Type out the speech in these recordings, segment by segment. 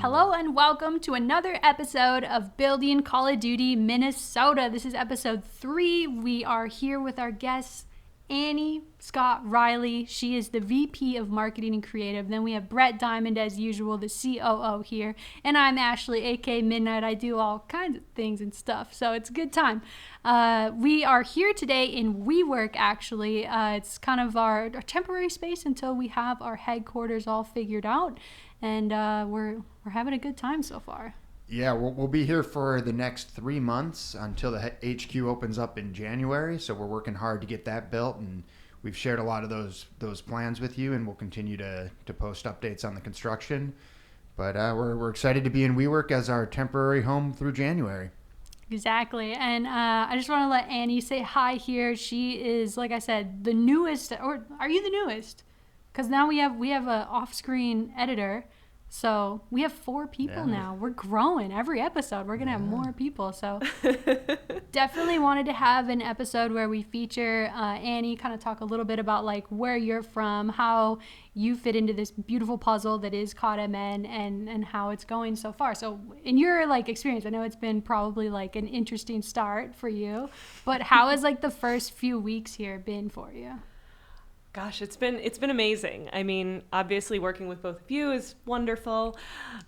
Hello and welcome to another episode of Building Call of Duty Minnesota. This is episode 3. We are here with our guest, Annie Scott Riley. She is the VP of Marketing and Creative. Then we have Brett Diamond, as usual, the COO here. And I'm Ashley, aka Midnite. I do all kinds of things and stuff, so it's a good time. We are here today in WeWork, actually. It's kind of our temporary space until we have our headquarters all figured out. And we're having a good time so far. Yeah, we'll be here for the next 3 months until the HQ opens up in January. So we're working hard to get that built, and we've shared a lot of those plans with you, and we'll continue to post updates on the construction. But we're excited to be in WeWork as our temporary home through January. Exactly. And I just want to let Annie say hi here. She is, like I said, the newest, or are you the newest? Because now we have an off-screen editor. So we have 4 people now. We're growing every episode. We're going to have more people. So definitely wanted to have an episode where we feature Annie, kind of talk a little bit about like where you're from, how you fit into this beautiful puzzle that is COD MN, and how it's going so far. So in your like experience, I know it's been probably like an interesting start for you, but how has like the first few weeks here been for you? Gosh, it's been amazing. I mean, obviously working with both of you is wonderful.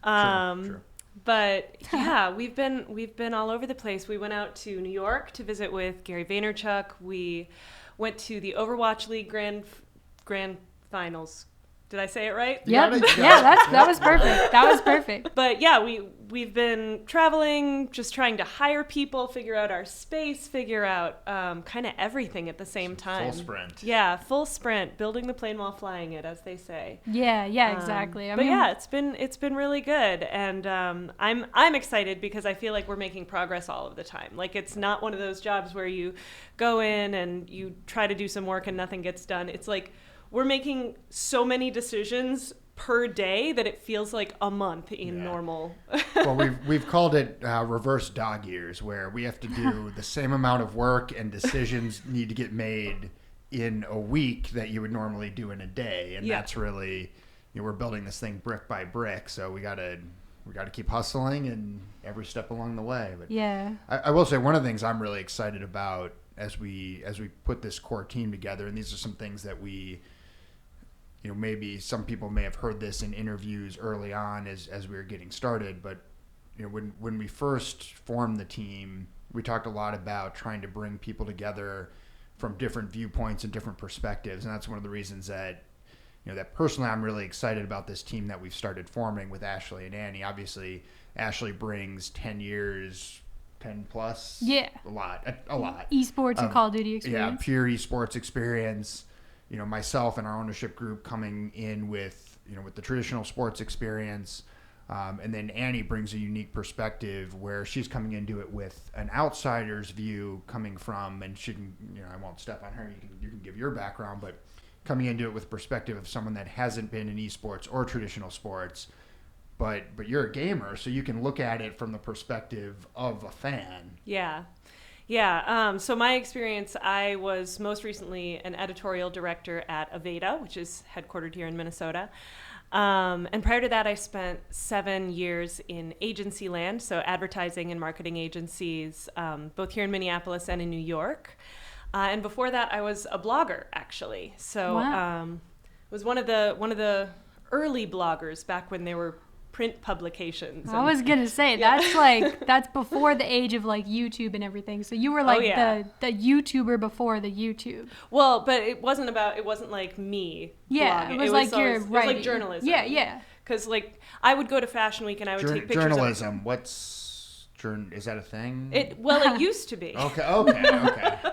Sure. But yeah, we've been all over the place. We went out to New York to visit with Gary Vaynerchuk. We went to the Overwatch League grand finals. Did I say it right? Yep. That was perfect. That was perfect. But yeah, we've been traveling, just trying to hire people, figure out our space, figure out kind of everything at the same time. Full sprint. Yeah, full sprint, building the plane while flying it, as they say. Yeah, exactly. But yeah, it's been really good, and I'm excited because I feel like we're making progress all of the time. Like, it's not one of those jobs where you go in and you try to do some work and nothing gets done. It's like we're making so many decisions per day that it feels like a month in normal. Well, we've called it reverse dog years, where we have to do the same amount of work and decisions need to get made in a week that you would normally do in a day. And that's really, we're building this thing brick by brick. So we got to keep hustling and every step along the way. But yeah, I will say one of the things I'm really excited about as we put this core team together, and these are some things that we, maybe some people may have heard this in interviews early on as we were getting started, but when we first formed the team, we talked a lot about trying to bring people together from different viewpoints and different perspectives, and that's one of the reasons that that personally I'm really excited about this team that we've started forming with Ashley and Annie. Obviously, Ashley brings 10 years, 10 plus, a lot, esports and Call of Duty experience. Yeah, pure esports experience. Myself and our ownership group coming in with the traditional sports experience. And then Annie brings a unique perspective where she's coming into it with an outsider's view coming from, and she can, I won't step on her, you can give your background, but coming into it with perspective of someone that hasn't been in esports or traditional sports, but you're a gamer, so you can look at it from the perspective of a fan. Yeah. So my experience, I was most recently an editorial director at Aveda, which is headquartered here in Minnesota. And prior to that, I spent 7 years in agency land, so advertising and marketing agencies, both here in Minneapolis and in New York. And before that, I was a blogger, actually. So was one of the early bloggers back when they were print publications. I was gonna say that's before the age of like YouTube and everything. So you were like the YouTuber before the YouTube. Well, but it wasn't like me. Yeah, blogging. It was like like journalism. Yeah. Because like I would go to Fashion Week and I would take pictures. Journalism. Is that a thing? It used to be. Okay.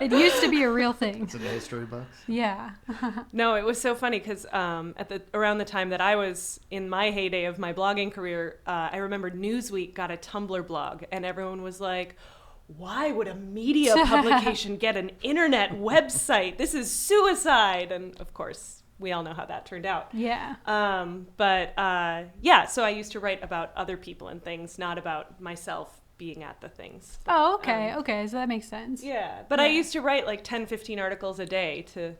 It used to be a real thing. It's in the history books. Yeah. No, it was so funny because around the time that I was in my heyday of my blogging career, I remember Newsweek got a Tumblr blog, and everyone was like, "Why would a media publication get an internet website? This is suicide!" And of course, we all know how that turned out. Yeah. So I used to write about other people and things, not about myself being at the things. But, okay, so that makes sense. Yeah, but I used to write like 10, 15 articles a day to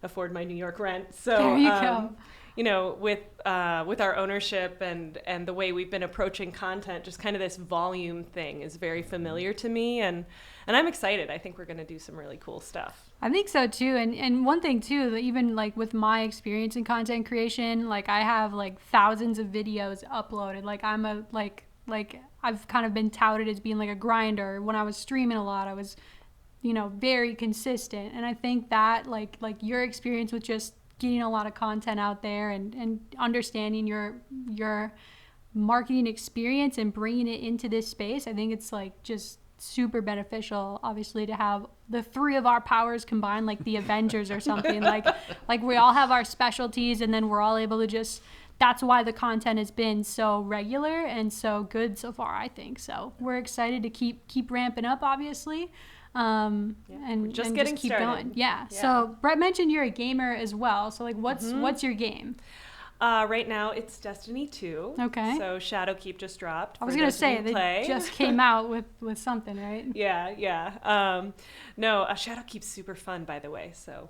afford my New York rent. So there you go. with our ownership and the way we've been approaching content, just kind of this volume thing is very familiar to me, and I'm excited. I think we're going to do some really cool stuff. I think so too. And one thing too, that even like with my experience in content creation, like I have like thousands of videos uploaded. Like I'm a like I've kind of been touted as being like a grinder. When I was streaming a lot, I was, very consistent. And I think that like your experience with just getting a lot of content out there and understanding your marketing experience and bringing it into this space, I think it's like just super beneficial, obviously, to have the three of our powers combined, like the Avengers or something. like we all have our specialties, and then we're all able to just, that's why the content has been so regular and so good so far, I think. So we're excited to keep ramping up, obviously. And just keep started. going. Yeah. So Brett mentioned you're a gamer as well. So like what's your game? Right now it's Destiny 2. Okay. So Shadowkeep just dropped. I was going to say, they just came out with something, right? Yeah. No, Shadowkeep's super fun, by the way. So,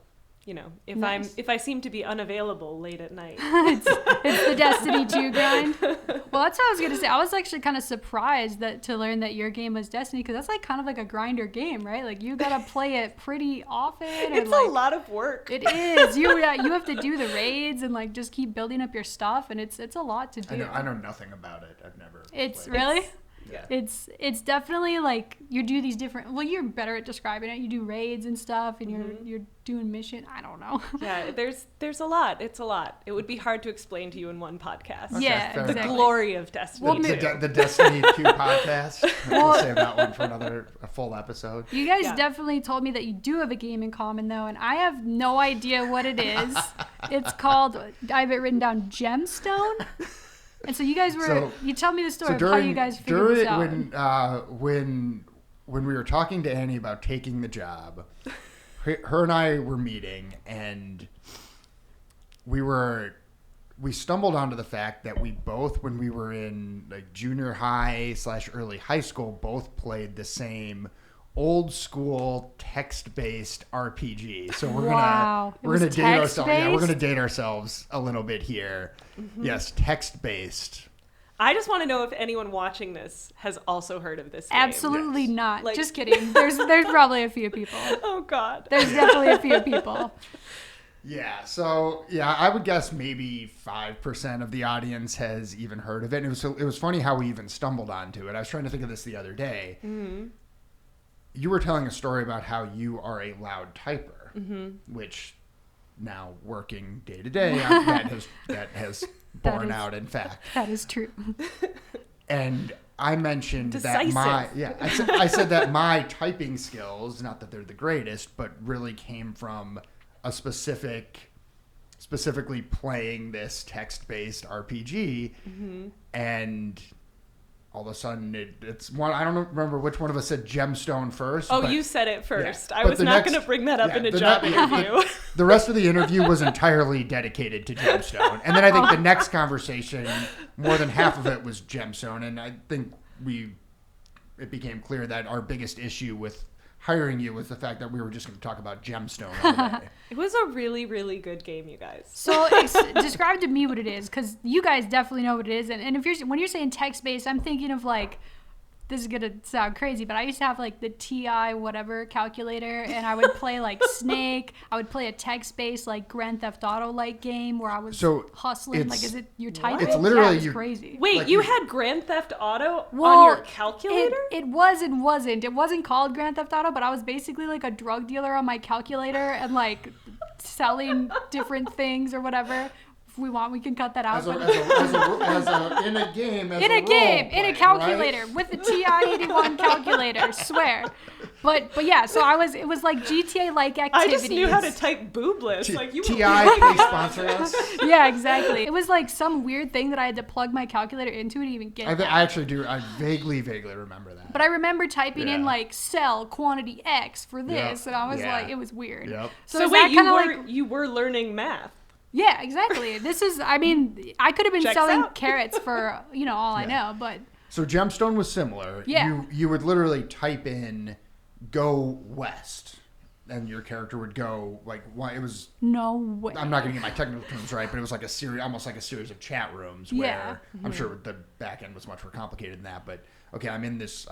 Nice. if I seem to be unavailable late at night. it's the Destiny 2 grind. Well, that's what I was going to say. I was actually kind of surprised to learn that your game was Destiny, because that's like kind of like a grinder game, right? Like you got to play it pretty often. It's a lot of work. It is. You have to do the raids and like just keep building up your stuff, and it's a lot to do. I know nothing about it. I've never. It's played. really. Yeah. It's definitely like you do these different. Well, you're better at describing it. You do raids and stuff, and you're doing mission. I don't know. Yeah, there's a lot. It's a lot. It would be hard to explain to you in one podcast. Okay, yeah, fair exactly. The glory of Destiny. Well, The Destiny 2 podcast. We'll save that one for a full episode. You guys definitely told me that you do have a game in common, though, and I have no idea what it is. It's called, I have it written down, Gemstone. And so you guys you tell me the story of how you guys figured this out. When we were talking to Annie about taking the job, her and I were meeting, and we stumbled onto the fact that we both, when we were in like junior high / early high school, both played the same old school text-based RPG. So we're gonna date ourselves. Yeah, we're gonna date ourselves a little bit here. Mm-hmm. Yes, text-based. I just want to know if anyone watching this has also heard of this game. Absolutely not. Just kidding. There's probably a few people. Oh God. There's definitely a few people. Yeah, so I would guess maybe 5% of the audience has even heard of it. And it was funny how we even stumbled onto it. I was trying to think of this the other day. Mm-hmm. You were telling a story about how you are a loud typer, which now working day to day, that has borne out in fact. That is true. And I mentioned Decisive. that I said that my typing skills, not that they're the greatest, but really came from a specifically playing this text-based RPG, and all of a sudden it's one. I don't remember which one of us said Gemstone first. Oh, you said it first. Yeah. I was not going to bring that up in a job interview. The rest of the interview was entirely dedicated to Gemstone, and then I think the next conversation, more than half of it was Gemstone, and I think it became clear that our biggest issue with hiring you was the fact that we were just going to talk about Gemstone all day. It was a really, really good game, you guys. So describe to me what it is, because you guys definitely know what it is. And when you're saying text-based, I'm thinking of like, this is going to sound crazy, but I used to have like the TI whatever calculator, and I would play like Snake. I would play a text-based like Grand Theft Auto like game where I was hustling. Like, is it you're typing? It's literally it's crazy. Wait, like you had Grand Theft Auto on your calculator? It was and wasn't. It wasn't called Grand Theft Auto, but I was basically like a drug dealer on my calculator and like selling different things or whatever. If we want, we can cut that out. In a game, in a calculator, right? With the TI-81 calculator, swear. But yeah, so it was like GTA-like activities. I just knew how to type boobless. Like you TI, please sponsor us. Yeah, exactly. It was like some weird thing that I had to plug my calculator into to even get. I actually do. I vaguely remember that. But I remember typing in like sell quantity X for this, and I was like, it was weird. Yep. So wait, you were learning math. Yeah, exactly. I could have been selling carrots for, all I know, but. So Gemstone was similar. Yeah. You would literally type in go west, and your character would go like, it was. No way. I'm not going to get my technical terms right, but it was like almost like a series of chat rooms where I'm sure the back end was much more complicated than that. But okay, I'm in this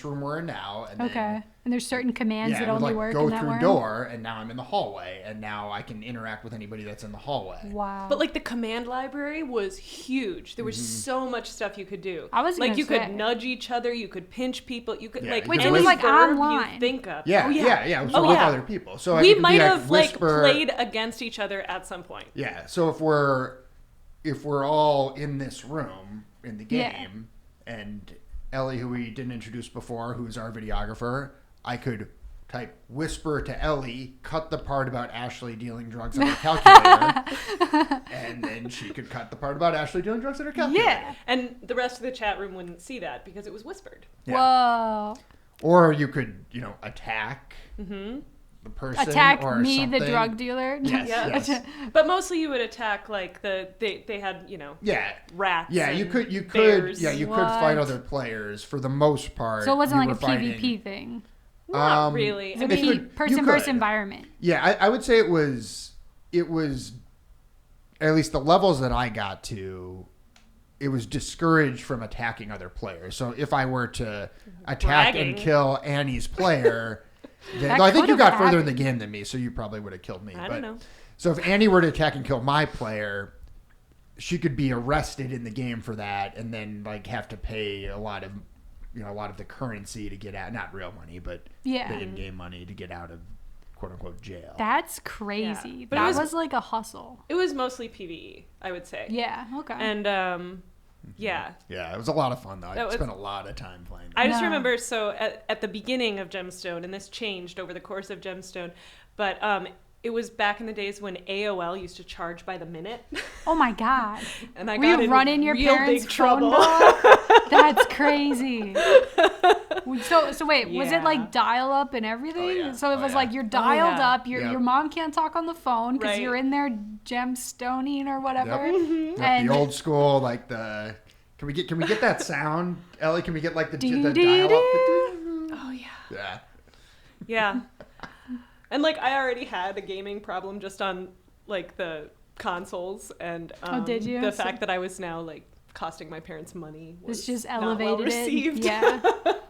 room we're in now, and then, and there's certain commands that only work go in that through room. door, and now I'm in the hallway, and now I can interact with anybody that's in the hallway. Wow. But like the command library was huge. There was so much stuff you could do. I was like gonna you say. could nudge each other, you could pinch people, you could like Which any was like verb online. you think of. Yeah, it was with other people. So we it could might be have like whisper, played against each other at some point. Yeah. So if we're all in this room in the game, and Ellie, who we didn't introduce before, who's our videographer, I could type whisper to Ellie, cut the part about Ashley dealing drugs on her calculator, and then she could cut the part about Ashley dealing drugs on her calculator. Yeah. And the rest of the chat room wouldn't see that because it was whispered. Yeah. Whoa. Or you could, attack the person. Attack or me, something. the drug dealer. Yes. But mostly you would attack like they had, rats. Yeah, and you could bears. you could fight other players for the most part. So it wasn't you like a were fighting, PvP thing. Not really. It was I a mean, person-versus environment. Yeah, I would say it was at least the levels that I got to, it was discouraged from attacking other players. So if I were to attack and kill Annie's player, then, I think you got further in the game than me, so you probably would have killed me. I don't know. So if Annie were to attack and kill my player, she could be arrested in the game for that, and then like have to pay a lot of the currency to get out, not real money, but the in-game money to get out of quote unquote jail. That's crazy. Yeah. But that was like a hustle. It was mostly PvE, I would say. Yeah. Okay. And yeah, it was a lot of fun though. I was- spent a lot of time playing. I just remember, so at the beginning of Gemstone, and this changed over the course of Gemstone, but it was back in the days when AOL used to charge by the minute. Oh my god! And I Were got you in running your real parents' big trouble. phone bill? That's crazy. So wait, was it like dial up and everything? Oh, yeah. So it was yeah. like you're dialed up. Yep. Your mom can't talk on the phone because Right. you're in there gemstoning or whatever. Yep, And the old school, like the. Can we get that sound, Ellie? Can we get like the Dee, dial up? Oh, yeah. Yeah. Yeah. And like I already had a gaming problem just on like the consoles, and did you? the fact that I was now like costing my parents money was This just not elevated well received. it. Yeah.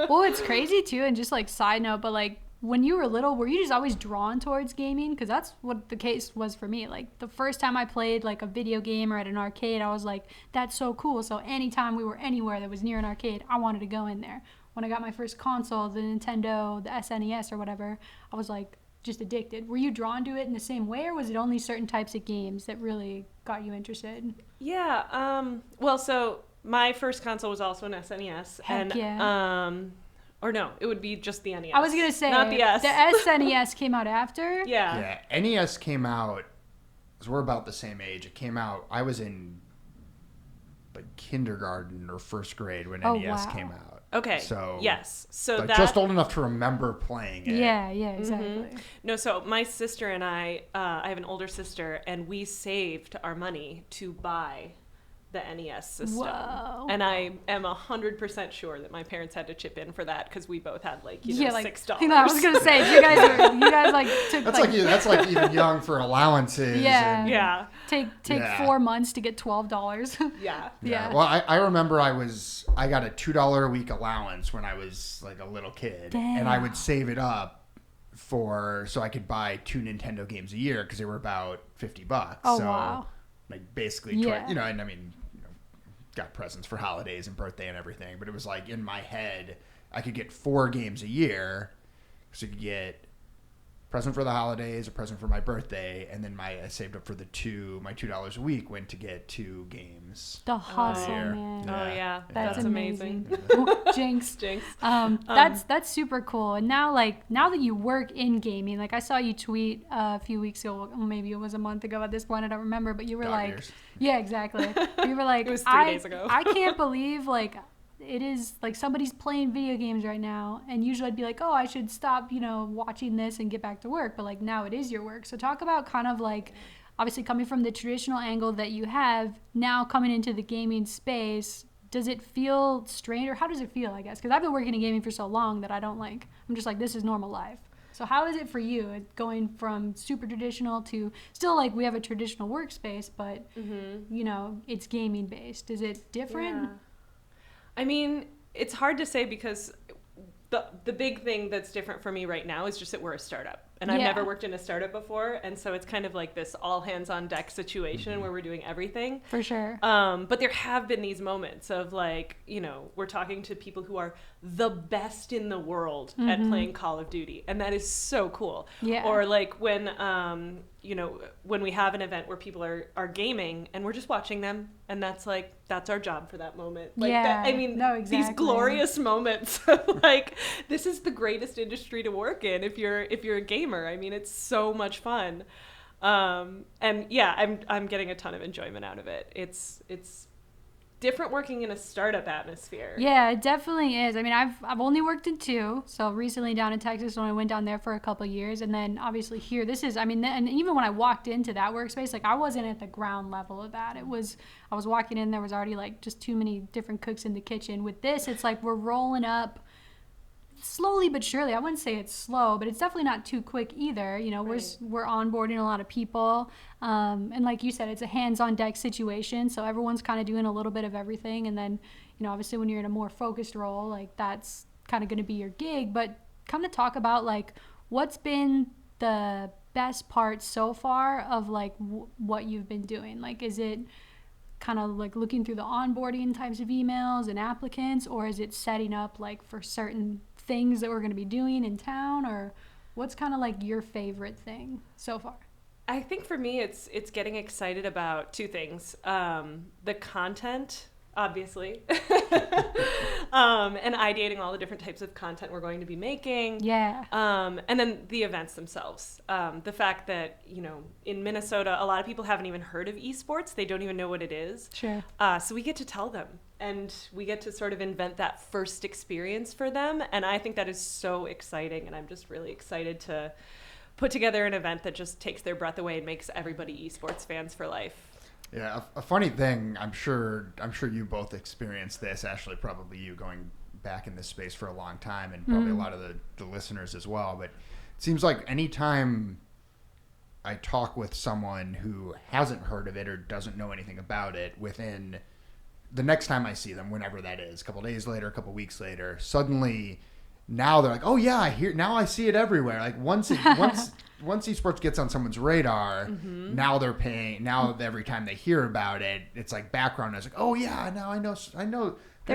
Well, it's crazy too, and just like side note, but like when you were little, were you just always drawn towards gaming? Because that's what the case was for me. Like the first time I played like a video game or at an arcade, I was like, that's so cool. So anytime we were anywhere that was near an arcade, I wanted to go in there. When I got my first console, the Nintendo, the SNES or whatever, I was like just addicted. Were you drawn to it in the same way, or was it only certain types of games that really got you interested? Yeah. Well, so my first console was also an SNES. Heck and yeah. or no, it would be just the NES. I was gonna say not the S. The SNES came out after. Yeah. Yeah. NES came out. Because we're about the same age. It came out. I was in like kindergarten or first grade when NES came out. Okay. So yes. So like that just old enough to remember playing it. Yeah, exactly. Mm-hmm. No, so my sister and I have an older sister, and we saved our money to buy the NES system. Whoa. And I am 100% sure that my parents had to chip in for that because we both had like like $6. I was gonna say you guys like took That's like even young for allowances. Yeah. and- Yeah. take Yeah. 4 months to get $12. Yeah. Yeah. Well, I remember I got a $2 a week allowance when I was like a little kid, and I would save it up so I could buy 2 Nintendo games a year because they were about $50. Oh, so, wow. like basically, and I mean, got presents for holidays and birthday and everything, but it was like in my head, I could get 4 games a year, so you could get present for the holidays, a present for my birthday, and then I saved up for my $2 a week went to get 2 games. The hustle, year. man. Oh yeah. That's amazing. Ooh, Jinx. Jinx. That's super cool. And now that you work in gaming, like I saw you tweet a few weeks ago, well, maybe it was a month ago at this point, I don't remember, but you were Dog years. yeah, exactly. You were like, It was 3 days ago. I can't believe like it is like somebody's playing video games right now, and usually I'd be like, oh, I should stop, watching this and get back to work, but like now it is your work. So talk about kind of like obviously coming from the traditional angle that you have now coming into the gaming space. Does it feel strange, or how does it feel, I guess? Because I've been working in gaming for so long that I'm just like, this is normal life. So how is it for you going from super traditional to still like we have a traditional workspace, but you know, it's gaming based? Is it different? Yeah. I mean, it's hard to say because the big thing that's different for me right now is just that we're a startup. And I've never worked in a startup before. And so it's kind of like this all hands on deck situation where we're doing everything. For sure. But there have been these moments of like, you know, we're talking to people who are the best in the world at playing Call of Duty. And that is so cool. Yeah. Or like when, you know, when we have an event where people are gaming and we're just watching them. And that's our job for that moment. Like that, I mean, no, exactly. These glorious moments of like, this is the greatest industry to work in if you're a gamer. I mean, it's so much fun. And yeah, I'm getting a ton of enjoyment out of it. It's different working in a startup atmosphere. Yeah, it definitely is. I mean, I've only worked in 2. So recently down in Texas when I went down there for a couple of years, and then obviously here, and even when I walked into that workspace, like I wasn't at the ground level of that. I was walking in, there was already like just too many different cooks in the kitchen. With this, it's like we're rolling up slowly but surely. I wouldn't say it's slow, but it's definitely not too quick either. You know, Right. we're onboarding a lot of people, and like you said, it's a hands-on deck situation, so everyone's kind of doing a little bit of everything. And then, you know, obviously when you're in a more focused role, like that's kind of going to be your gig. But come to talk about like what's been the best part so far of like what you've been doing. Like, is it kind of like looking through the onboarding types of emails and applicants, or is it setting up like for certain things that we're going to be doing in town, or what's kind of like your favorite thing so far? I think for me, it's getting excited about 2 things. The content, obviously, and ideating all the different types of content we're going to be making. Yeah. And then the events themselves. The fact that, you know, in Minnesota, a lot of people haven't even heard of esports. They don't even know what it is. Sure. So we get to tell them, and we get to sort of invent that first experience for them. And I think that is so exciting. And I'm just really excited to put together an event that just takes their breath away and makes everybody esports fans for life. Yeah, a funny thing, I'm sure you both experienced this, Ashley, probably you going back in this space for a long time, and probably a lot of the listeners as well, but it seems like anytime I talk with someone who hasn't heard of it or doesn't know anything about it, within the next time I see them, whenever that is, a couple days later, a couple weeks later, suddenly now they're like, oh yeah, now I see it everywhere. Like once esports gets on someone's radar, now they're paying. Now every time they hear about it, it's like background. It's like, oh yeah, now I know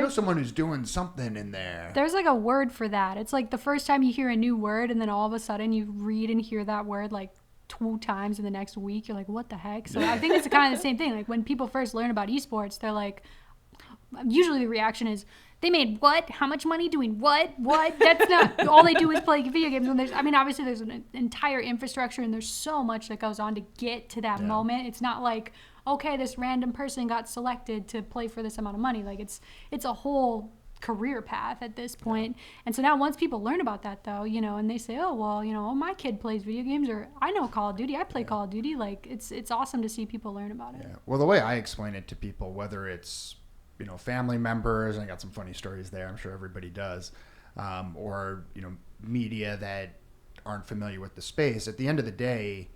someone who's doing something in there. There's like a word for that. It's like the first time you hear a new word, and then all of a sudden you read and hear that word like 2 times in the next week. You're like, what the heck? So I think it's kind of the same thing. Like when people first learn about esports, they're like, usually the reaction is, they made what? How much money doing what? What? That's not, all they do is play video games. And obviously there's an entire infrastructure, and there's so much that goes on to get to that moment. It's not like, okay, this random person got selected to play for this amount of money. Like it's a whole career path at this point. And so now once people learn about that though, you know, and they say, oh, well, you know, my kid plays video games, or I know Call of Duty, I play Call of Duty. Like it's awesome to see people learn about it. Yeah. Well, the way I explain it to people, whether it's, you know, family members, and I got some funny stories there, I'm sure everybody does, or, you know, media that aren't familiar with the space, at the end of the day,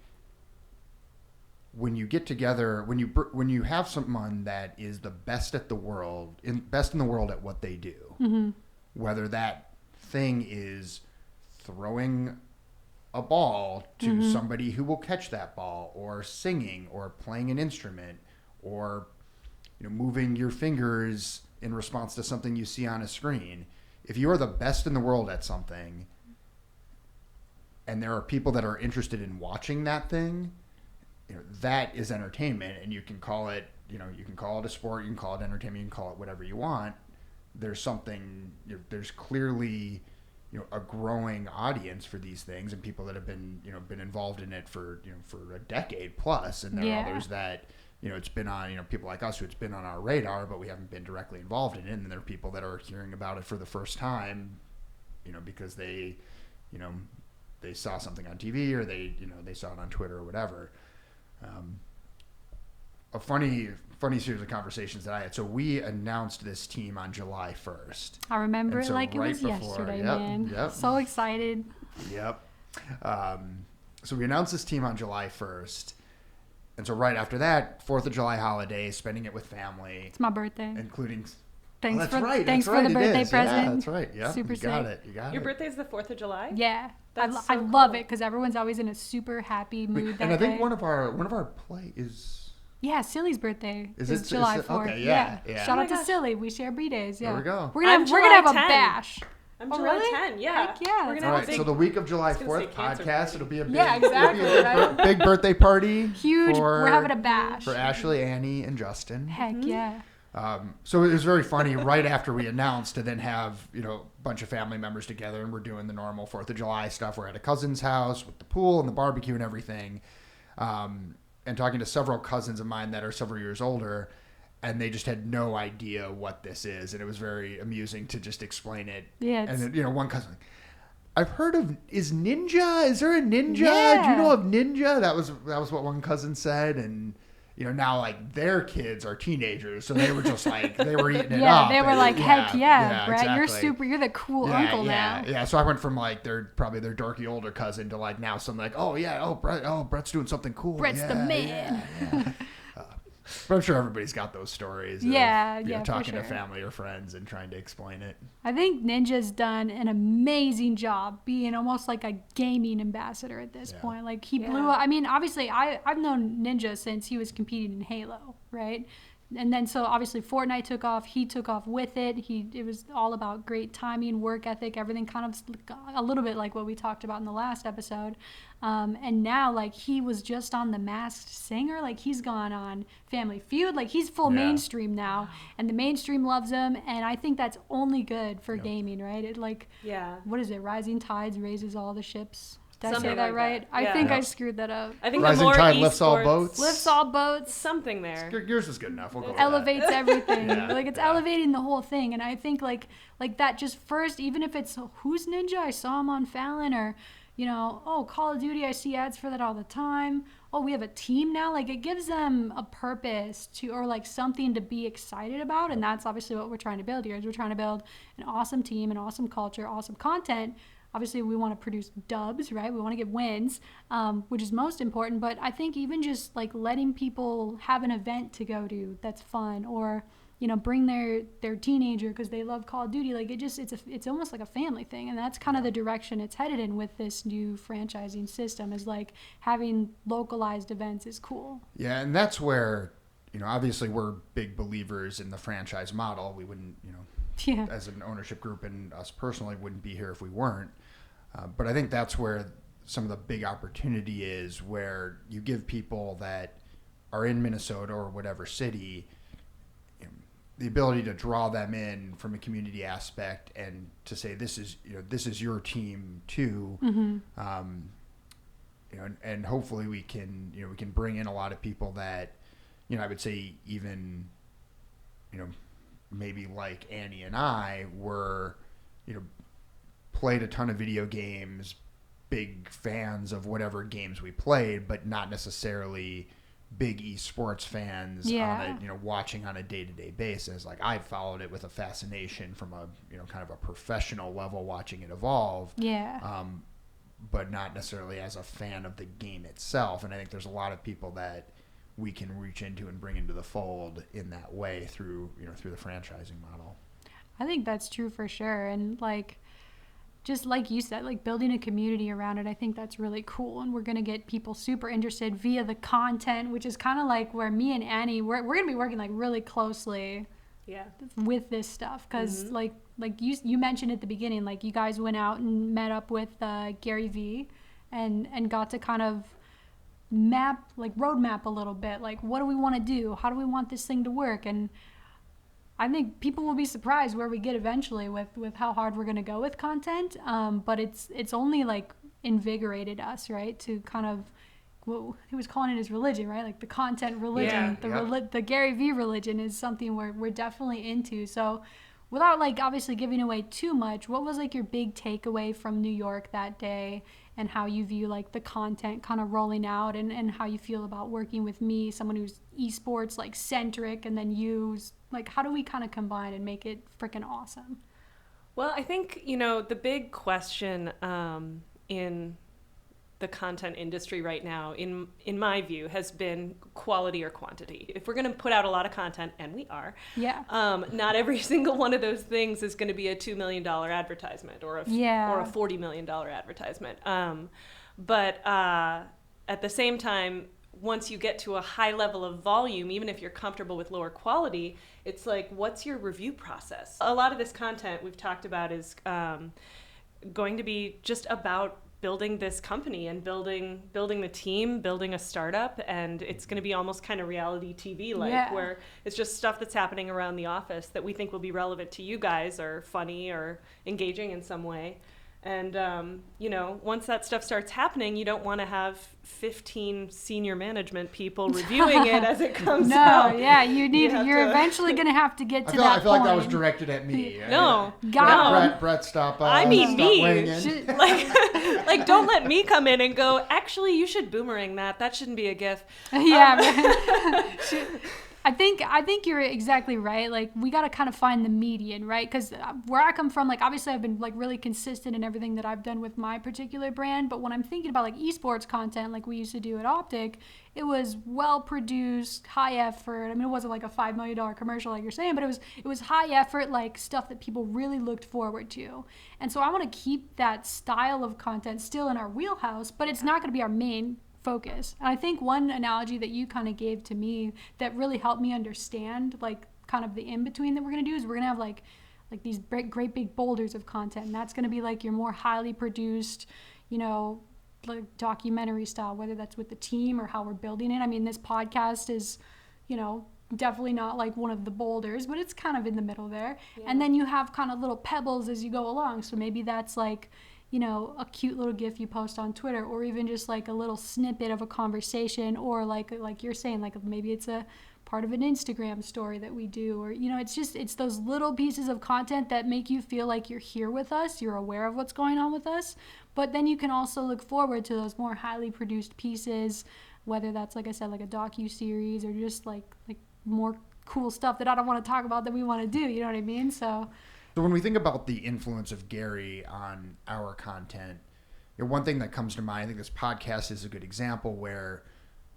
when you get together, when you have someone that is the best at the world, best in the world at what they do, whether that thing is throwing a ball to somebody who will catch that ball, or singing, or playing an instrument, or, you know, moving your fingers in response to something you see on a screen. If you are the best in the world at something, and there are people that are interested in watching that thing, you know, that is entertainment. And you can call it, you know, you can call it a sport, you can call it entertainment, you can call it whatever you want. There's something, you know, there's clearly, you know, a growing audience for these things, and people that have been, you know, been involved in it for, you know, for a decade plus. And there are others that, you know, it's been on, you know, people like us who it's been on our radar, but we haven't been directly involved in it. And then there are people that are hearing about it for the first time, you know, because they, you know, they saw something on TV, or they, you know, they saw it on Twitter or whatever. A funny series of conversations that I had. So we announced this team on July 1st. I remember And it so like it right was before, yesterday, yep, man. Yep. So excited. Yep. So we announced this team on July 1st. And so right after that, 4th of July holiday, spending it with family. It's my birthday. Including... Thanks that's for right. thanks that's for right, the birthday present. Yeah, that's right. Yeah, Super you got sick. it. You got Your it. birthday's the 4th of July? Yeah. That's I so love cool. it because everyone's always in a super happy mood that And I think day. one of our play is... Yeah, Silly's birthday Is is it- July is it- 4th. okay, yeah. Shout Oh out my to gosh. Silly. We share B-days. Yeah. There we go. We're gonna I'm have July a 10. bash. I'm Oh, July really? 10, yeah. Heck yeah. We're All gonna have a right, big, so the week of July I was gonna say 4th cancer podcast, party. it'll be a big, Yeah, exactly, it'll be a right? big birthday party. Huge. For, We're having a bash. for Ashley, Annie, and Justin. Heck yeah. So it was very funny right after we announced to then have, a bunch of family members together, and we're doing the normal 4th of July stuff. We're at a cousin's house with the pool and the barbecue and everything. And talking to several cousins of mine that are several years older, and they just had no idea what this is. And it was very amusing to just explain it. Yeah, And then, one cousin, I've heard of, is Ninja? Is there a Ninja? Yeah. Do you know of Ninja? That was what one cousin said. And, now like their kids are teenagers. So they were just like, they were eating it Yeah, up. they were And- like, heck yeah, Brett, exactly. you're the cool uncle now. Yeah. So I went from like probably their dorky older cousin to like now some like, Brett's doing something cool. Brett's the man. Yeah. But I'm sure everybody's got those stories. Yeah, of, yeah, for talking to sure. family or friends and trying to explain it. I think Ninja's done an amazing job being almost like a gaming ambassador at this Yeah. point. Like he Yeah. blew up. I mean, obviously I've known Ninja since he was competing in Halo, right? And then so obviously Fortnite took off. He took off with it. It was all about great timing, work ethic, everything kind of a little bit like what we talked about in the last episode. And now like he was just on The Masked Singer. Like he's gone on Family Feud. Like he's full Yeah. mainstream now, and the mainstream loves him. And I think that's only good for gaming, right? It like Yeah. what is it? Rising tides raises all the ships. Did I say Something that like right? that. I Yeah. think I Yep. screwed that up. I think Rising the more tide lifts all esports- boats. Lifts all boats. Something there. Yours is good enough. We'll go with that. Elevates everything. Yeah, Like it's yeah. elevating the whole thing. And I think like that just first, even if it's who's Ninja, I saw him on Fallon, or Call of Duty, I see ads for that all the time. Oh, we have a team now. Like it gives them a purpose or like something to be excited about. And that's obviously what we're trying to build here. Is we're trying to build an awesome team, an awesome culture, awesome content. Obviously, we want to produce dubs, right? We want to get wins, which is most important. But I think even just like letting people have an event to go to that's fun, or bring their teenager because they love Call of Duty. Like it's almost like a family thing, and that's kind of the direction it's headed in with this new franchising system. Is like having localized events is cool. Yeah, and that's where, obviously we're big believers in the franchise model. We wouldn't, Yeah. as an ownership group and us personally wouldn't be here if we weren't. But I think that's where some of the big opportunity is, where you give people that are in Minnesota or whatever city the ability to draw them in from a community aspect and to say this is your team too. Mm-hmm. And hopefully we can bring in a lot of people that I would say even maybe like Annie and I were played a ton of video games, big fans of whatever games we played, but not necessarily big esports fans watching on a day-to-day basis. Like I followed it with a fascination from a kind of a professional level, watching it evolve. Yeah. But not necessarily as a fan of the game itself. And I think there's a lot of people that we can reach into and bring into the fold in that way through the franchising model. I think that's true for sure. And like, just like you said, like building a community around it, I think that's really cool. And we're going to get people super interested via the content, which is kind of like where me and Annie, we're going to be working like really closely with this stuff. Because like you mentioned at the beginning, like you guys went out and met up with Gary V and got to kind of roadmap a little bit. Like, what do we want to do? How do we want this thing to work? And I think people will be surprised where we get eventually with how hard we're going to go with content. But it's only like invigorated us, right? To kind of, he was calling it his religion, right? Like the content religion, the Gary V religion is something we're definitely into. So without like obviously giving away too much, what was like your big takeaway from New York that day, and how you view like the content kind of rolling out, and how you feel about working with me, someone who's esports like centric, and then like how do we kind of combine and make it freaking awesome? Well, I think, the big question in the content industry right now, in my view, has been quality or quantity. If we're going to put out a lot of content, and we are, not every single one of those things is going to be a $2 million advertisement or a $40 million advertisement. But at the same time, once you get to a high level of volume, even if you're comfortable with lower quality, it's like, what's your review process? A lot of this content we've talked about is going to be just about building this company and building the team, building a startup, and it's going to be almost kind of reality TV like, where it's just stuff that's happening around the office that we think will be relevant to you guys or funny or engaging in some way. And, you know, once that stuff starts happening, you don't want to have 15 senior management people reviewing it as it comes out. No, yeah, you're eventually going to have to get to that point. I feel like that was directed at me. No. Brett, stop. I mean me. Like, don't let me come in and go, actually, you should boomerang that. That shouldn't be a GIF. I think you're exactly right. Like, we got to kind of find the median, right? Because where I come from, like, obviously I've been like really consistent in everything that I've done with my particular brand. But when I'm thinking about like esports content, like we used to do at Optic, it was well produced, high effort. I mean, it wasn't like a $5 million commercial like you're saying, but it was high effort, like stuff that people really looked forward to. And so I want to keep that style of content still in our wheelhouse, but it's not going to be our main focus. And I think one analogy that you kind of gave to me that really helped me understand like kind of the in-between that we're going to do is we're going to have like these great big boulders of content, and that's going to be like your more highly produced, you know, like documentary style, whether that's with the team or how we're building it. I mean, this podcast is, you know, definitely not like one of the boulders, but it's kind of in the middle there. And then you have kind of little pebbles as you go along, so maybe that's like, you know, a cute little GIF you post on Twitter, or even just like a little snippet of a conversation, or like you're saying, like maybe it's a part of an Instagram story that we do, or, you know, it's those little pieces of content that make you feel like you're here with us, you're aware of what's going on with us, but then you can also look forward to those more highly produced pieces, whether that's, like I said, like a docu-series or just like more cool stuff that I don't want to talk about that we want to do, you know what I mean? So when we think about the influence of Gary on our content, you know, one thing that comes to mind, I think this podcast is a good example where,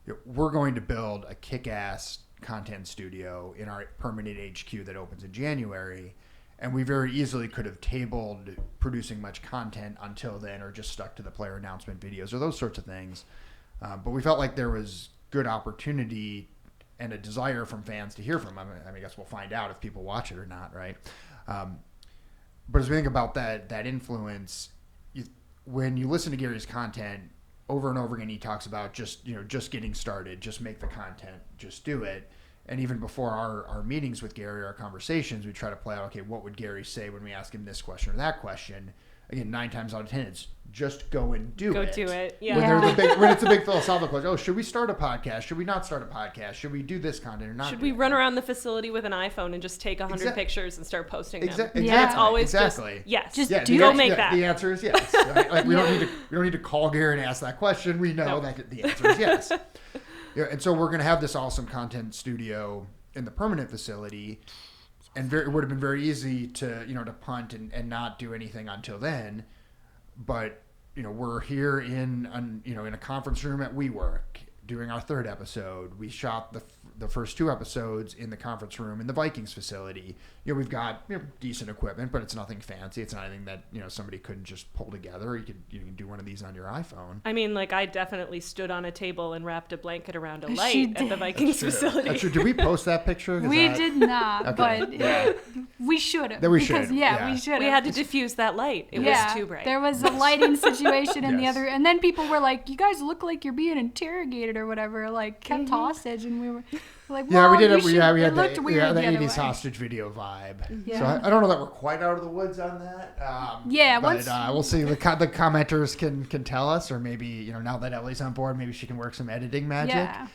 you know, we're going to build a kick-ass content studio in our permanent HQ that opens in January, and we very easily could have tabled producing much content until then, or just stuck to the player announcement videos or those sorts of things. But we felt like there was good opportunity and a desire from fans to hear from them. I guess we'll find out if people watch it or not, right? But as we think about that influence, when you listen to Gary's content over and over again, he talks about just getting started, just make the content, just do it. And even before our meetings with Gary, our conversations, we try to play out, okay, what would Gary say when we ask him this question or that question? Again, 9 times out of 10, it's just go and do it. Go do it. Yeah. When it's a big philosophical question, oh, should we start a podcast? Should we not start a podcast? Should we do this content or not? Should we run around the facility with an iPhone and just take 100 pictures and start posting them? Exactly. It's always just yes. Go make that. The answer is yes. Like we don't need to call Gary and ask that question. We know that the answer is yes. Yeah, and so we're going to have this awesome content studio in the permanent facility, and it would have been very easy to punt and not do anything until then. But we're here in a conference room at WeWork doing our 3rd episode. We shot the first 2 episodes in the conference room in the Vikings facility. We've got decent equipment, but it's nothing fancy. It's not anything that somebody couldn't just pull together. You can do one of these on your iPhone. I mean, like, I definitely stood on a table and wrapped a blanket around a light at the Vikings facility. That's true. Did we post that picture? We did not, okay. But we should have. We should. Yeah, we should have. We had to diffuse that light. It was too bright. There was a lighting situation in the other, and then people were like, "You guys look like you're being interrogated or whatever," like kept hostage, and we were like, well, we did. We had the 80s hostage video vibe. Yeah. So I don't know that we're quite out of the woods on that. But we'll see. The commenters can tell us, or maybe now that Ellie's on board, maybe she can work some editing magic. Yeah,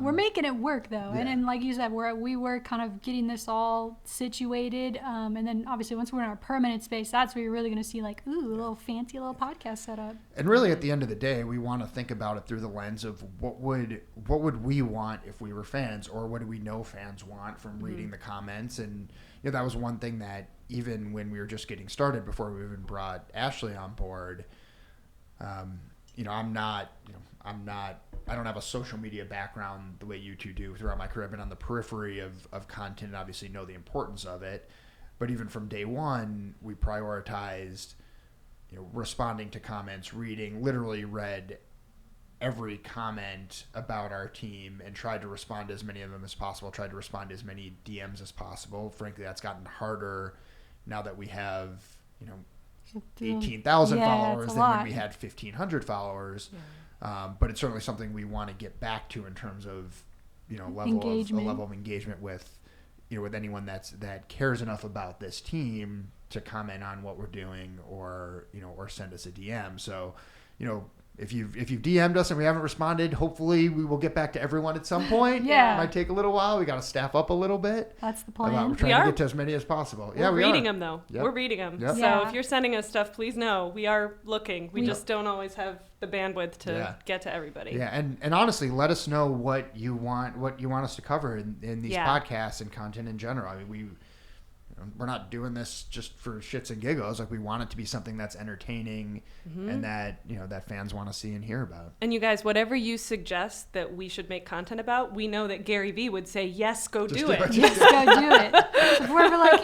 we're making it work though, and then like you said, we were kind of getting this all situated, and then obviously once we're in our permanent space, that's where you're really going to see like, ooh, a little fancy little podcast setup. And really, at the end of the day, we want to think about it through the lens of what would we want if we were fans, or what do we know fans want from reading the comments. And that was one thing that even when we were just getting started, before we even brought Ashley on board, I don't have a social media background the way you two do. Throughout my career, I've been on the periphery of content and obviously know the importance of it. But even from day one, we prioritized, responding to comments, literally read every comment about our team and tried to respond to as many of them as possible, tried to respond to as many DMs as possible. Frankly, that's gotten harder now that we have, 18,000 followers than when we had 1,500 followers. Yeah. But it's certainly something we want to get back to in terms of, a level of engagement with, with anyone that cares enough about this team to comment on what we're doing or send us a DM. So, if you've DM'd us and we haven't responded, hopefully we will get back to everyone at some point. Yeah. It might take a little while. We got to staff up a little bit. That's the plan. We're trying to get to as many as possible. We're reading them, though. Yep. We're reading them. Yep. So if you're sending us stuff, please know we are looking. We just don't always have the bandwidth to get to everybody. Yeah, and honestly, let us know what you want us to cover in these podcasts and content in general. I mean, we're not doing this just for shits and giggles. Like, we want it to be something that's entertaining and that, that fans want to see and hear about. And you guys, whatever you suggest that we should make content about, we know that Gary Vee would say, yes, go do it. Yes, go do it. So if we're ever like,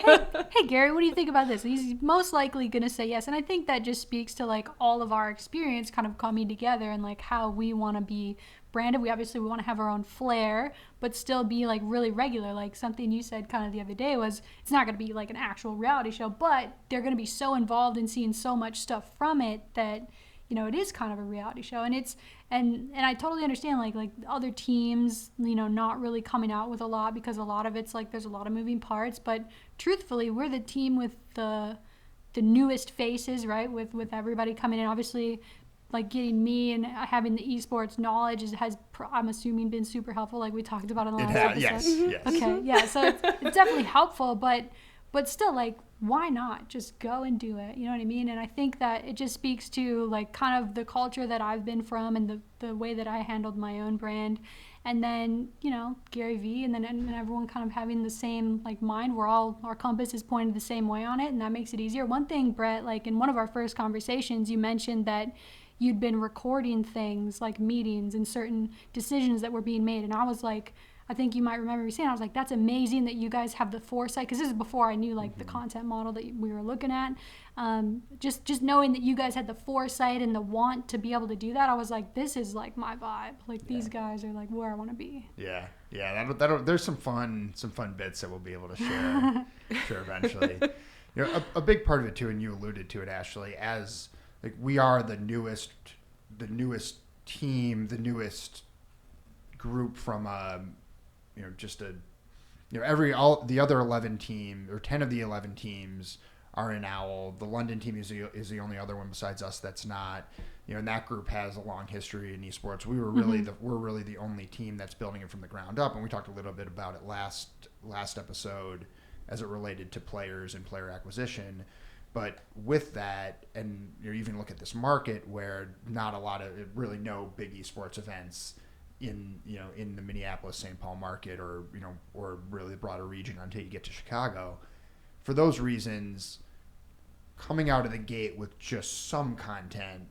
hey, Gary, what do you think about this? He's most likely going to say yes. And I think that just speaks to like all of our experience kind of coming together and like how we want to be branded. We want to have our own flair, but still be like really regular. Like something you said kind of the other day was, it's not going to be like an actual reality show, but they're going to be so involved in seeing so much stuff from it that, it is kind of a reality show. And it's, and I totally understand like other teams, not really coming out with a lot because a lot of it's like, there's a lot of moving parts, but truthfully, we're the team with the newest faces, right? With everybody coming in, obviously, like getting me and having the esports knowledge has, I'm assuming, been super helpful. Like we talked about in the last episode. Yes. Okay, yeah. So it's definitely helpful, but still, like, why not just go and do it? You know what I mean? And I think that it just speaks to like kind of the culture that I've been from and the way that I handled my own brand. And then, Gary Vee and everyone kind of having the same like mind. Our compass is pointed the same way on it, and that makes it easier. One thing, Brett, like in one of our first conversations, you mentioned that you'd been recording things like meetings and certain decisions that were being made. And I was like, I think you might remember me saying, I was like, that's amazing that you guys have the foresight. Because this is before I knew like the content model that we were looking at. Just knowing that you guys had the foresight and the want to be able to do that, I was like, this is like my vibe. Like these guys are like where I want to be. Yeah. There's some fun bits that we'll be able to share eventually. A big part of it too, and you alluded to it, Ashley, as like we are the newest team, the newest group from the other 11 teams or 10 of the 11 teams are in OWL. The London team is the only other one besides us that's not. And that group has a long history in esports. We're really the only team that's building it from the ground up, and we talked a little bit about it last episode as it related to players and player acquisition. But with that, and you even look at this market where not a lot of really no big esports events in the Minneapolis-St. Paul market or really the broader region until you get to Chicago. For those reasons, coming out of the gate with just some content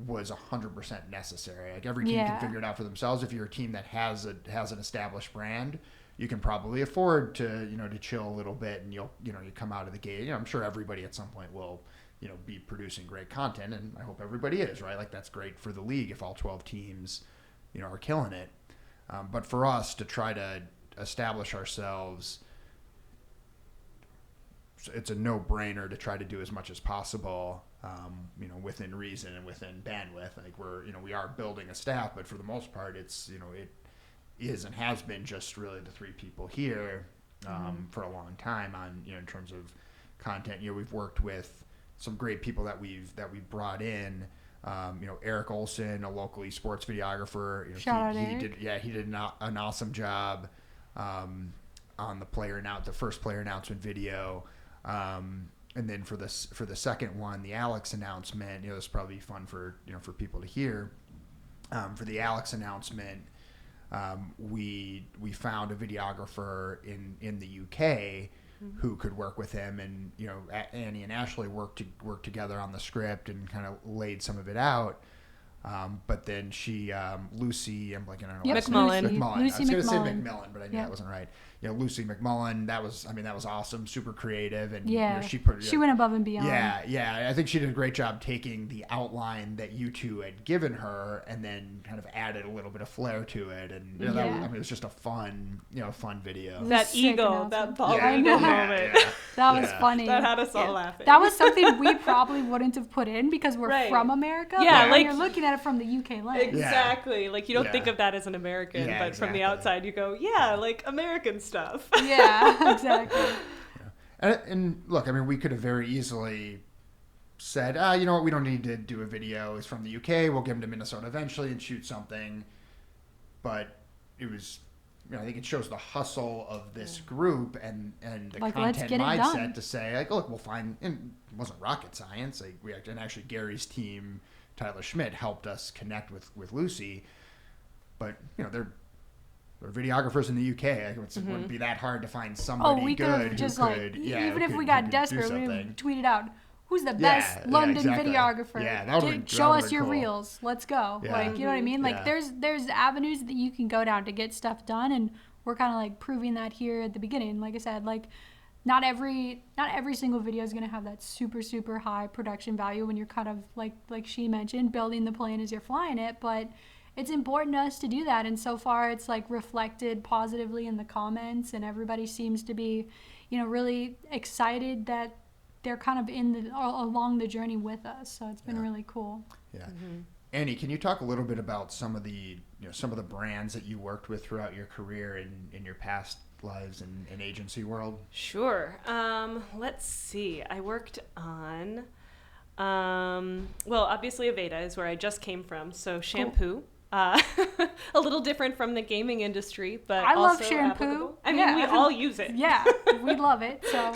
was 100% necessary. Like every team can figure it out for themselves. If you're a team that has an established brand, you can probably afford to chill a little bit, and you come out of the gate. I'm sure everybody at some point will be producing great content, and I hope everybody is, right? Like that's great for the league if all 12 teams are killing it. But for us to try to establish ourselves, it's a no-brainer to try to do as much as possible, within reason and within bandwidth. Like we are building a staff, but for the most part, it's it is and has been just really the three people here for a long time on in terms of content. We've worked with some great people that we've brought in. Eric Olson, a local esports videographer. He did an awesome job on the first player announcement video. And then for the second one, the Alex announcement, this will probably be fun for people to hear. For the Alex announcement, we found a videographer in the UK who could work with him, and Annie and Ashley worked together on the script and kind of laid some of it out. But then she, Lucy, I'm blanking on her Yep, last McMullen. name. McMullen. Lucy I was going to say McMullen. McMillan, but I knew Yep. that wasn't right. Lucy McMullen, that was awesome, super creative. And Yeah. she went above and beyond. Yeah. I think she did a great job taking the outline that you two had given her and then kind of added a little bit of flair to it. And it was just a fun video. That Sick eagle, announcement. that bald I eagle know. moment. That was funny. That had us all laughing. That was something we probably wouldn't have put in because we're Right. from America. Yeah, but like- when you're looking at it from the UK lens. Exactly. Like you don't Yeah. think of that as an American, Yeah, but from the exactly. outside you go, yeah, like American stuff. Yeah, exactly. And look, I mean, we could have very easily said, you know what, we don't need to do a video. It's from the UK. We'll get them to Minnesota eventually and shoot something. But it was, I think it shows the hustle of this group and the Like, let's content get it done. mindset to say, like, look, we'll find, and it wasn't rocket science. Like, and actually Gary's team, Tyler Schmidt, helped us connect with Lucy. But, they're videographers in the UK. It wouldn't be that hard to find somebody We could good have just who like, could, even if who we could got do desperate, we something. tweeted out, who's the best London exactly. videographer? Yeah, that would've been- Show that us would've your been cool. reels. Let's go. Yeah. Like, you know what I mean? Like, Yeah. there's avenues that you can go down to get stuff done, and we're kind of like proving that here at the beginning. Like I said, like not every single video is gonna have that super high production value when you're kind of like she mentioned, building the plane as you're flying it, but it's important to us to do that, and so far it's like reflected positively in the comments, and everybody seems to be, really excited that they're kind of along the journey with us. So it's been really cool. Yeah. Annie, can you talk a little bit about some of the brands that you worked with throughout your career in your past lives in agency world? Sure. Let's see. I worked on, well, obviously Aveda is where I just came from. So shampoo. A little different from the gaming industry, but I love also shampoo. applicable. I mean, Yeah, we all use it. Yeah, we love it. So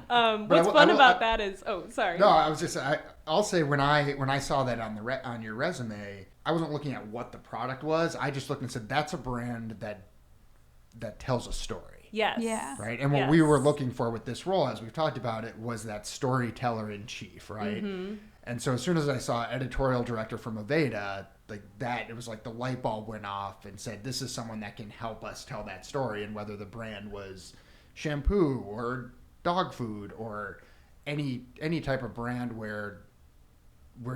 What's fun about that is, sorry. No, I was just I'll say when I saw that on your resume, I wasn't looking at what the product was. I just looked and said that's a brand that tells a story. Yes. Yeah. Right. And what we were looking for with this role, as we've talked about it, was that storyteller in chief. Right. Mm-hmm. And so as soon as I saw editorial director from Aveda, like that, it was like the light bulb went off and said, this is someone that can help us tell that story. And whether the brand was shampoo or dog food or any type of brand where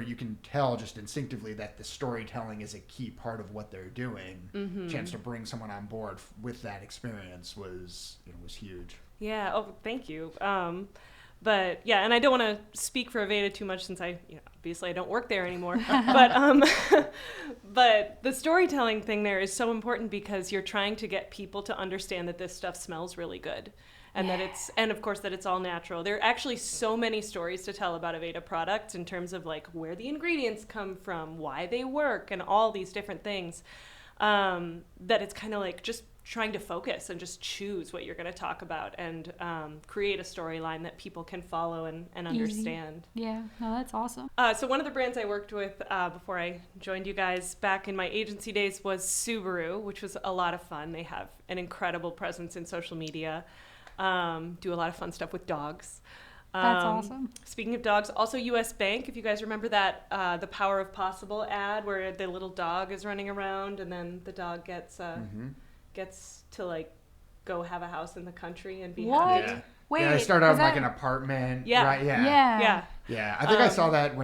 you can tell just instinctively that the storytelling is a key part of what they're doing, chance to bring someone on board with that experience was huge. Yeah. Oh, thank you. But yeah, and I don't want to speak for Aveda too much since obviously I don't work there anymore. But the storytelling thing there is so important because you're trying to get people to understand that this stuff smells really good. And and of course that it's all natural. There are actually so many stories to tell about Aveda products in terms of like where the ingredients come from, why they work, and all these different things, that it's kind of like just trying to focus and just choose what you're going to talk about and create a storyline that people can follow and understand. Yeah, no, that's awesome. So one of the brands I worked with before I joined you guys back in my agency days was Subaru, which was a lot of fun. They have an incredible presence in social media, do a lot of fun stuff with dogs. That's awesome. Speaking of dogs, also US Bank, if you guys remember that, the Power of Possible ad where the little dog is running around and then the dog gets to like go have a house in the country and be happy. Yeah. Wait, I started out in like an apartment. Yeah. Right, yeah. Yeah. I think I saw that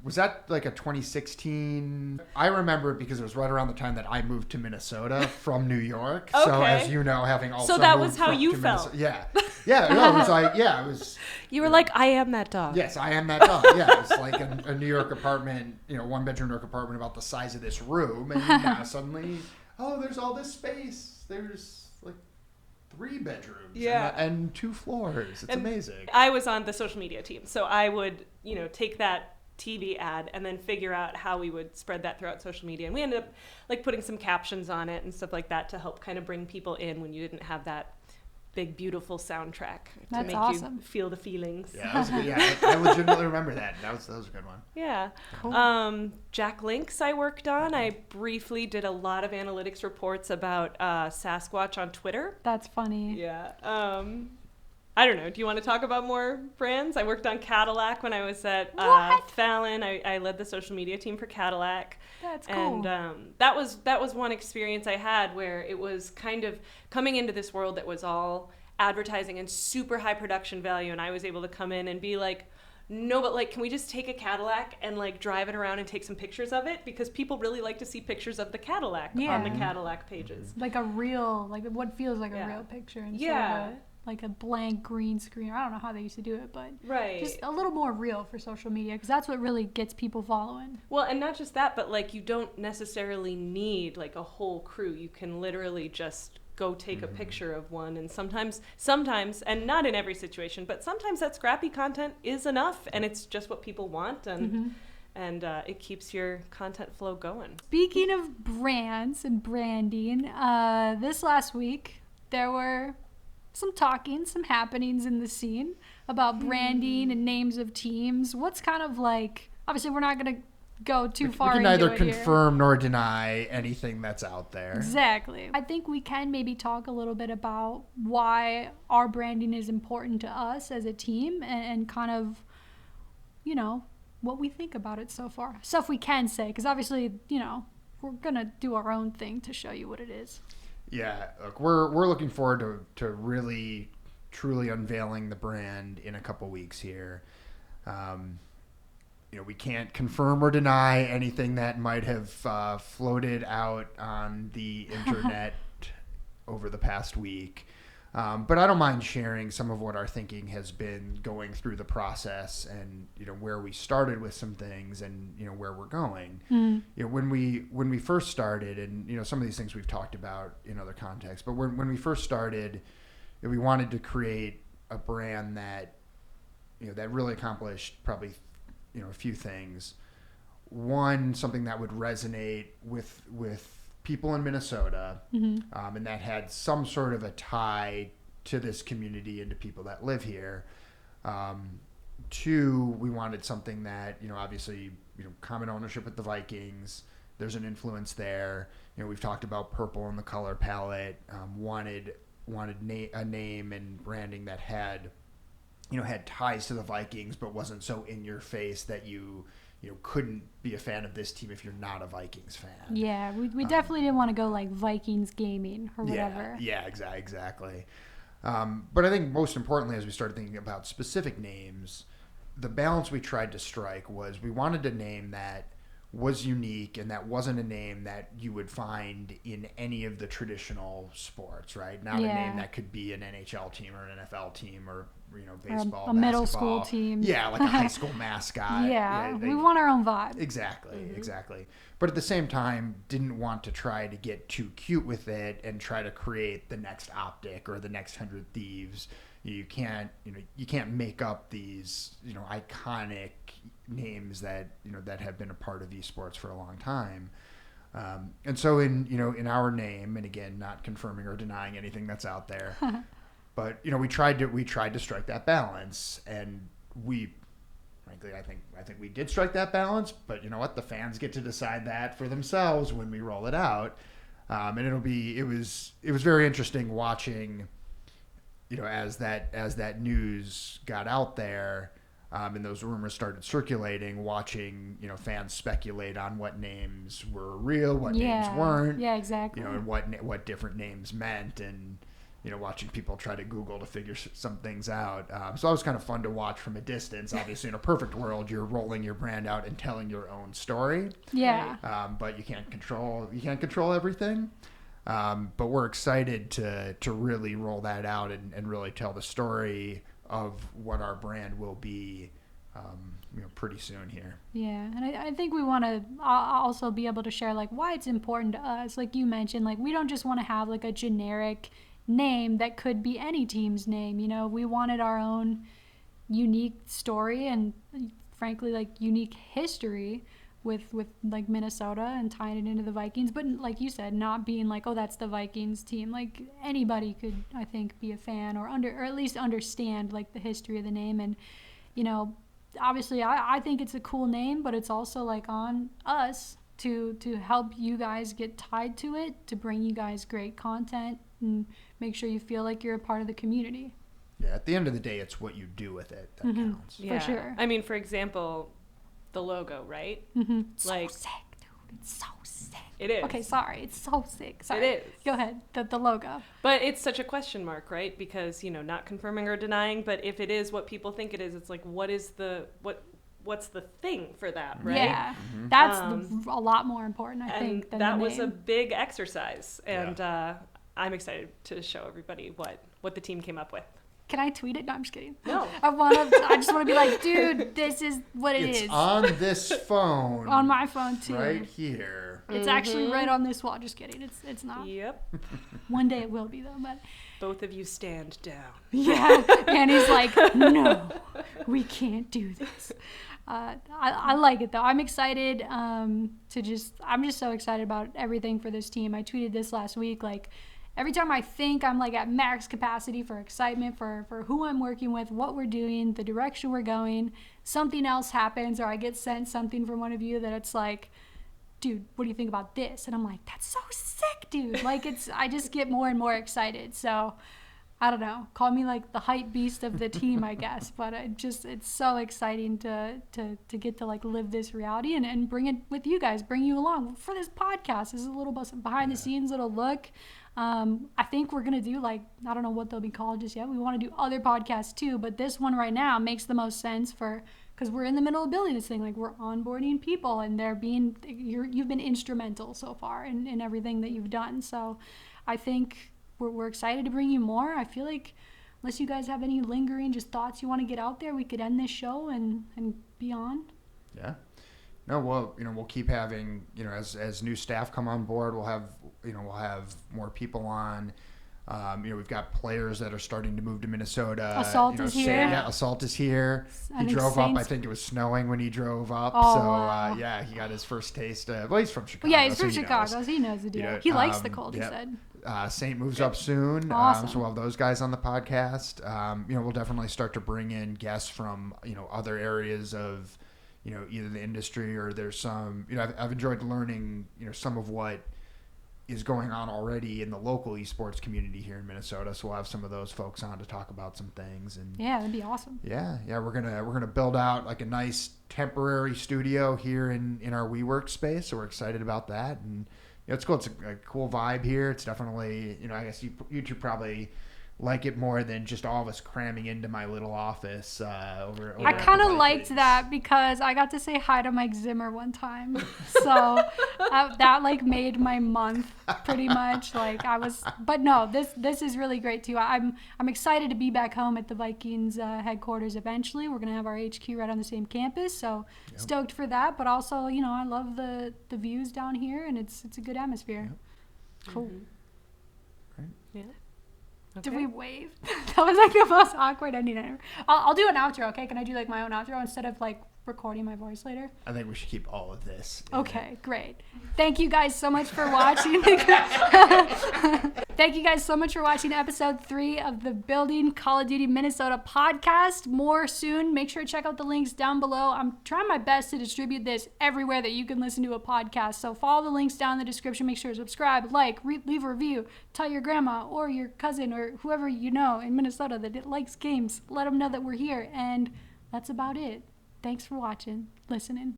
was that like a 2016? I remember it because it was right around the time that I moved to Minnesota from New York. Okay. So as you know, having also So that moved was how you to felt. Minnesota, it was like, it was. You were like, I am that dog. Yes, I am that dog. Yeah, it's like a New York apartment, one bedroom New York apartment about the size of this room, and now suddenly, there's all this space. There's like 3 bedrooms and 2 floors. It's amazing. I was on the social media team, so I would, take that TV ad and then figure out how we would spread that throughout social media. And we ended up like putting some captions on it and stuff like that to help kind of bring people in when you didn't have that big, beautiful soundtrack to make awesome. you feel the feelings. Yeah, that was good. I legitimately remember that. That was a good one. Yeah. Cool. Jack Links I worked on. I briefly did a lot of analytics reports about Sasquatch on Twitter. That's funny. Yeah. I don't know. Do you want to talk about more brands? I worked on Cadillac when I was at Fallon. I led the social media team for Cadillac. That's cool. And that was one experience I had where it was kind of coming into this world that was all advertising and super high production value, and I was able to come in and be like, no, but like, can we just take a Cadillac and like drive it around and take some pictures of it? Because people really like to see pictures of the Cadillac on the Cadillac pages. Like a real, like what feels like a real picture instead of like a blank green screen. I don't know how they used to do it, but just a little more real for social media, because that's what really gets people following. Well, and not just that, but like you don't necessarily need like a whole crew. You can literally just go take a picture of one, and sometimes, and not in every situation, but sometimes that scrappy content is enough, and it's just what people want, and it keeps your content flow going. Speaking of brands and branding, this last week there were some happenings in the scene about branding and names of teams. What's kind of like, obviously we're not going to go too far into it. We can neither confirm nor deny anything that's out there. Exactly. I think we can maybe talk a little bit about why our branding is important to us as a team, and kind of, you know, what we think about it so far. Stuff we can say, because obviously, you know, we're going to do our own thing to show you what it is. Yeah, look, we're looking forward to really, truly unveiling the brand in a couple weeks here. You know, we can't confirm or deny anything that might have floated out on the internet over the past week. But I don't mind sharing some of what our thinking has been going through the process, and, you know, where we started with some things, and, you know, where we're going. You know, when we first started, and, you know, some of these things we've talked about in other contexts, but when we first started, you know, we wanted to create a brand that, you know, that really accomplished probably, you know, a few things. One, something that would resonate with people in Minnesota, and that had some sort of a tie to this community and to people that live here. Two, we wanted something that, you know, obviously, you know, common ownership with the Vikings. There's an influence there. You know, we've talked about purple in the color palette. Wanted a name and branding that had, you know, had ties to the Vikings, but wasn't so in your face that you know, couldn't be a fan of this team if you're not a Vikings fan. Yeah, we definitely didn't want to go like Vikings gaming or whatever. Yeah, exactly. But I think most importantly, as we started thinking about specific names, the balance we tried to strike was we wanted a name that was unique and that wasn't a name that you would find in any of the traditional sports, right? Not a name that could be an NHL team or an NFL team or, you know, baseball, a middle school team. Yeah, like a high school mascot. We want our own vibe. Exactly. But at the same time, didn't want to try to get too cute with it and try to create the next Optic or the next 100 Thieves. You can't make up these, you know, iconic names that, you know, that have been a part of esports for a long time. And so in our name, and again, not confirming or denying anything that's out there, but, you know, we tried to strike that balance, and frankly, I think we did strike that balance, but you know what? The fans get to decide that for themselves when we roll it out. And it was very interesting watching, you know, as that news got out there, and those rumors started circulating, watching, you know, fans speculate on what names were real, what names weren't. Yeah, exactly. You know, and what different names meant, and, you know, watching people try to Google to figure some things out. So that was kind of fun to watch from a distance. Obviously, in a perfect world, you're rolling your brand out and telling your own story. Yeah. But you can't control everything. But we're excited to really roll that out and really tell the story of what our brand will be, you know, pretty soon here. Yeah, and I think we want to also be able to share like why it's important to us. Like you mentioned, like we don't just want to have like a generic name that could be any team's name. You know, we wanted our own unique story and frankly like unique history with like Minnesota and tying it into the Vikings, but like you said, not being like, oh, that's the Vikings team. Like anybody could, I think, be a fan or at least understand like the history of the name. And, you know, obviously I think it's a cool name, but it's also like on us to help you guys get tied to it, to bring you guys great content and make sure you feel like you're a part of the community. at the end of the day, it's what you do with it that counts. Yeah. For sure. I mean, for example, the logo, right? Like, so sick, dude. It's so sick. It is. Okay, sorry. It's so sick. Sorry. It is. Go ahead. The logo. But it's such a question mark, right? Because, not confirming or denying, but if it is what people think it is, it's like, what's the thing for that, right? Yeah. That's a lot more important, I And think, than that the was a name. big exercise. And I'm excited to show everybody what the team came up with. Can I tweet it? No, I'm just kidding. No. I just want to be like, dude, this is what it is. It's on this phone. On my phone, too. Right here. It's actually right on this wall. Just kidding. It's not. Yep. One day it will be, though. But Both of you stand down. yeah. And he's like, no, we can't do this. I like it, though. I'm excited I'm just so excited about everything for this team. I tweeted this last week. Like, every time I think I'm like at max capacity for excitement for who I'm working with, what we're doing, the direction we're going, something else happens, or I get sent something from one of you that it's like, dude, what do you think about this? And I'm like, that's so sick, dude. Like, I just get more and more excited. So I don't know, call me like the hype beast of the team, I guess. But it's so exciting to get to like live this reality and bring it with you guys, bring you along for this podcast. This is a little behind the scenes little look. I think we're going to do I don't know what they'll be called just yet. We want to do other podcasts too, but this one right now makes the most sense because we're in the middle of building this thing. Like, we're onboarding people and you've been instrumental so far in everything that you've done. So I think we're excited to bring you more. I feel like unless you guys have any lingering just thoughts you want to get out there, we could end this show and be on. Yeah. No, well, we'll keep having, as new staff come on board, we'll have more people on. We've got players that are starting to move to Minnesota. Assault is here. Yeah, Assault is here. He drove up. I think it was snowing when he drove up. Oh, so, wow. he got his first taste. Well, he's from Chicago. Yeah, he's from so Chicago. So he knows the deal. He likes the cold, he said. Saint moves up soon. Awesome. So we'll have those guys on the podcast. We'll definitely start to bring in guests from, other areas of, either the industry or there's some, I've enjoyed learning, some of what is going on already in the local esports community here in Minnesota. So we'll have some of those folks on to talk about some things. And yeah, that'd be awesome. Yeah. We're gonna build out like a nice temporary studio here in our WeWork space. So we're excited about that. And it's cool. It's a cool vibe here. It's definitely, I guess you two probably like it more than just all of us cramming into my little office over I kind of liked that because I got to say hi to Mike Zimmer one time. So that made my month pretty much. But no, this is really great too. I'm excited to be back home at the Vikings headquarters eventually. We're going to have our HQ right on the same campus. So stoked for that. But also, I love the views down here and it's a good atmosphere. Yep. Cool. Right. Yeah. Okay. Did we wave? That was the most awkward ending ever. I'll do an outro, okay? Can I do my own outro instead of recording my voice later? I think we should keep all of this. Okay, great. Thank you guys so much for watching. Thank you guys so much for watching episode 3 of the Building Call of Duty Minnesota podcast. More soon. Make sure to check out the links down below. I'm trying my best to distribute this everywhere that you can listen to a podcast. So follow the links down in the description. Make sure to subscribe, leave a review. Tell your grandma or your cousin or whoever you know in Minnesota that likes games. Let them know that we're here. And that's about it. Thanks for watching, listening.